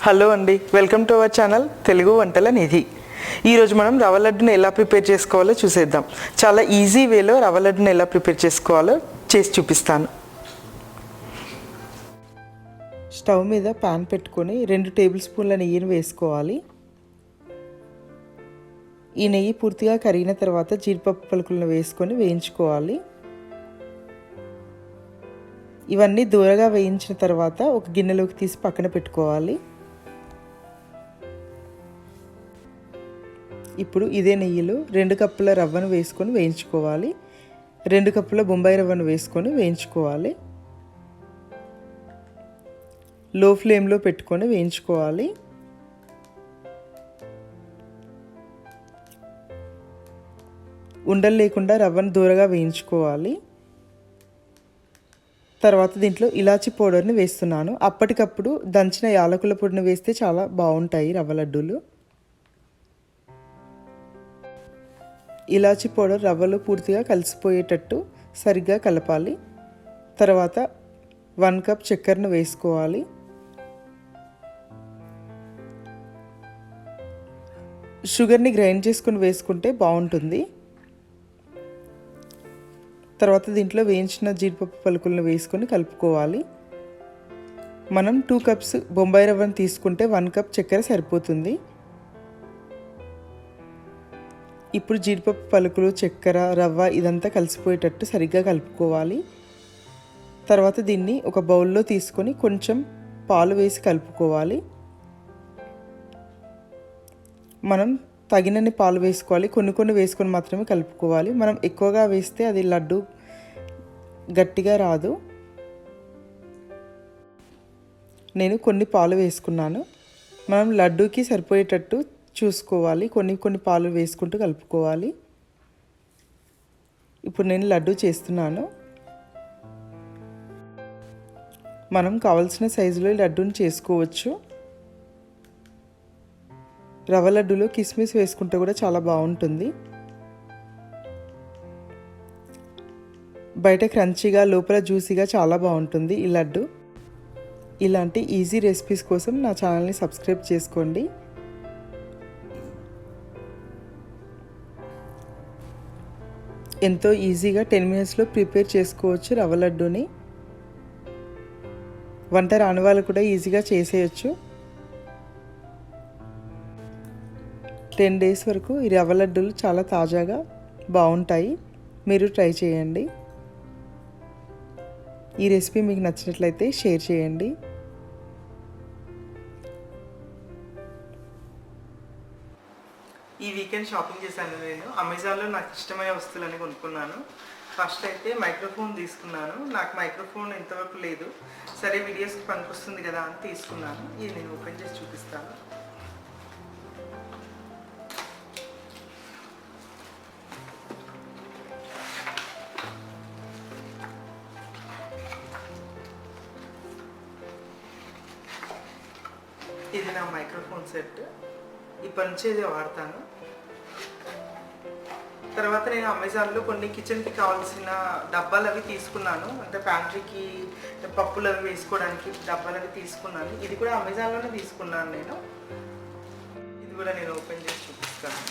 Hello అండి, welcome to our channel Telugu వంటల నిధి. ఈరోజు మనం రవ్వ లడ్డుని ఎలా ప్రిపేర్ చేసుకోవాలో చూసేద్దాం. చాలా ఈజీ వేలో రవ్వ లడ్డుని ఎలా ప్రిపేర్ చేసుకోవాలో చేసి చూపిస్తాను. స్టవ్ మీద ప్యాన్ పెట్టుకొని 2 టేబుల్ స్పూన్ల నెయ్యిని వేసుకోవాలి. ఈ నెయ్యి పూర్తిగా కరిగిన తర్వాత జీడిపప్పు పలుకులను వేసుకొని వేయించుకోవాలి. ఇవన్నీ దూరగా వేయించిన తర్వాత ఒక గిన్నెలోకి తీసి పక్కన పెట్టుకోవాలి. ఇప్పుడు ఇదే నెయ్యిలో 2 కప్పుల రవ్వను వేసుకొని వేయించుకోవాలి. 2 కప్పుల బొంబాయి రవ్వను వేసుకొని వేయించుకోవాలి. లో ఫ్లేమ్లో పెట్టుకొని వేయించుకోవాలి. ఉండలు లేకుండా రవ్వను దూరగా వేయించుకోవాలి. తర్వాత దీంట్లో ఇలాచీ పౌడర్ని వేస్తున్నాను. అప్పటికప్పుడు దంచిన యాలకుల పొడిని వేస్తే చాలా బాగుంటాయి రవ్వ లడ్డూలు. ఇలాచీ పౌడర్ రవ్వలో పూర్తిగా కలిసిపోయేటట్టు సరిగ్గా కలపాలి. తర్వాత 1 కప్ చక్కెరను వేసుకోవాలి. షుగర్ని గ్రైండ్ చేసుకుని వేసుకుంటే బాగుంటుంది. తర్వాత దీంట్లో వేయించిన జీడిపప్పు పలుకులను వేసుకొని కలుపుకోవాలి. మనం 2 కప్స్ బొంబాయి రవ్వను తీసుకుంటే 1 కప్ చక్కెర సరిపోతుంది. ఇప్పుడు జీడిపప్పు పలుకులు, చక్కెర, రవ్వ ఇదంతా కలిసిపోయేటట్టు సరిగ్గా కలుపుకోవాలి. తర్వాత దీన్ని ఒక బౌల్లో తీసుకొని కొంచెం పాలు వేసి కలుపుకోవాలి. మనం తగినన్ని పాలు వేసుకోవాలి. కొన్ని వేసుకొని మాత్రమే కలుపుకోవాలి. మనం ఎక్కువగా వేస్తే అది లడ్డు గట్టిగా రాదు. నేను కొన్ని పాలు వేసుకున్నాను. మనం లడ్డూకి సరిపోయేటట్టు చూసుకోవాలి. కొన్ని పాలు వేసుకుంటూ కలుపుకోవాలి. ఇప్పుడు నేను లడ్డు చేస్తున్నాను. మనం కావలసిన సైజులో లడ్డూని చేసుకోవచ్చు. రవ్వ లడ్డూలో కిస్మిస్ వేసుకుంటే కూడా చాలా బాగుంటుంది. బయట క్రంచీగా, లోపల జ్యూసీగా చాలా బాగుంటుంది ఈ లడ్డు. ఇలాంటి ఈజీ రెసిపీస్ కోసం నా ఛానల్ని సబ్స్క్రైబ్ చేసుకోండి. ఎంతో ఈజీగా 10 మినిట్స్లో ప్రిపేర్ చేసుకోవచ్చు రవ్వ లడ్డూని. వంట రాని వాళ్ళు కూడా ఈజీగా చేసేయచ్చు. 10 డేస్ వరకు ఈ రవ్వ లడ్డూలు చాలా తాజాగా బాగుంటాయి. మీరు ట్రై చేయండి. ఈ రెసిపీ మీకు నచ్చినట్లయితే షేర్ చేయండి. ఈ వీకెండ్ షాపింగ్ చేశాను. నేను అమెజాన్లో నాకు ఇష్టమైన వస్తువులని కొనుక్కున్నాను. ఫస్ట్ అయితే మైక్రోఫోన్ తీసుకున్నాను. నాకు మైక్రోఫోన్ ఇంతవరకు లేదు. సరే వీడియోస్కి పనికొస్తుంది కదా అని తీసుకున్నాను. ఇది నేను ఓపెన్ చేసి చూపిస్తాను. ఇది నా మైక్రోఫోన్ సెట్. ఇప్పటి నుంచి ఇది వాడతాను. తర్వాత నేను అమెజాన్లో కొన్ని కిచెన్కి కావాల్సిన డబ్బాలు అవి తీసుకున్నాను. అంటే ప్యాంట్రీకి పప్పులు అవి వేసుకోవడానికి డబ్బాలు అవి తీసుకున్నాను. ఇది కూడా అమెజాన్లోనే తీసుకున్నాను నేను. ఇది కూడా నేను ఓపెన్ చేసి చూపిస్తాను.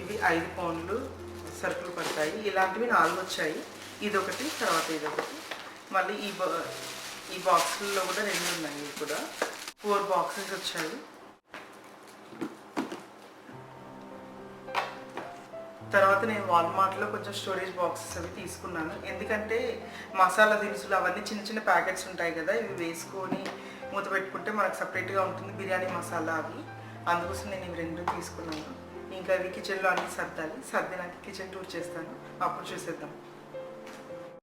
ఇవి 5 పౌండ్లు సరుకులు పడతాయి. ఇలాంటివి 4 వచ్చాయి. ఇదొకటి, తర్వాత ఇదొకటి. మళ్ళీ ఈ బాక్సుల్లో కూడా 2 ఉన్నాయి. ఇవి కూడా 4 బాక్సెస్ వచ్చాయి. తర్వాత నేను వాల్మార్ట్లో కొంచెం స్టోరేజ్ బాక్సెస్ అవి తీసుకున్నాను. ఎందుకంటే మసాలా దినుసులు అవన్నీ చిన్న చిన్న ప్యాకెట్స్ ఉంటాయి కదా, ఇవి వేసుకొని మూత పెట్టుకుంటే మనకు సపరేట్గా ఉంటుంది బిర్యానీ మసాలా అవి. అందుకోసం నేను ఇవి 2 తీసుకున్నాను. ఇంకా అవి కిచెన్లో అన్నీ సర్దాలి. సర్దినాక కిచెన్ టూర్ చేస్తాను. అప్పుడు చూసేద్దాం.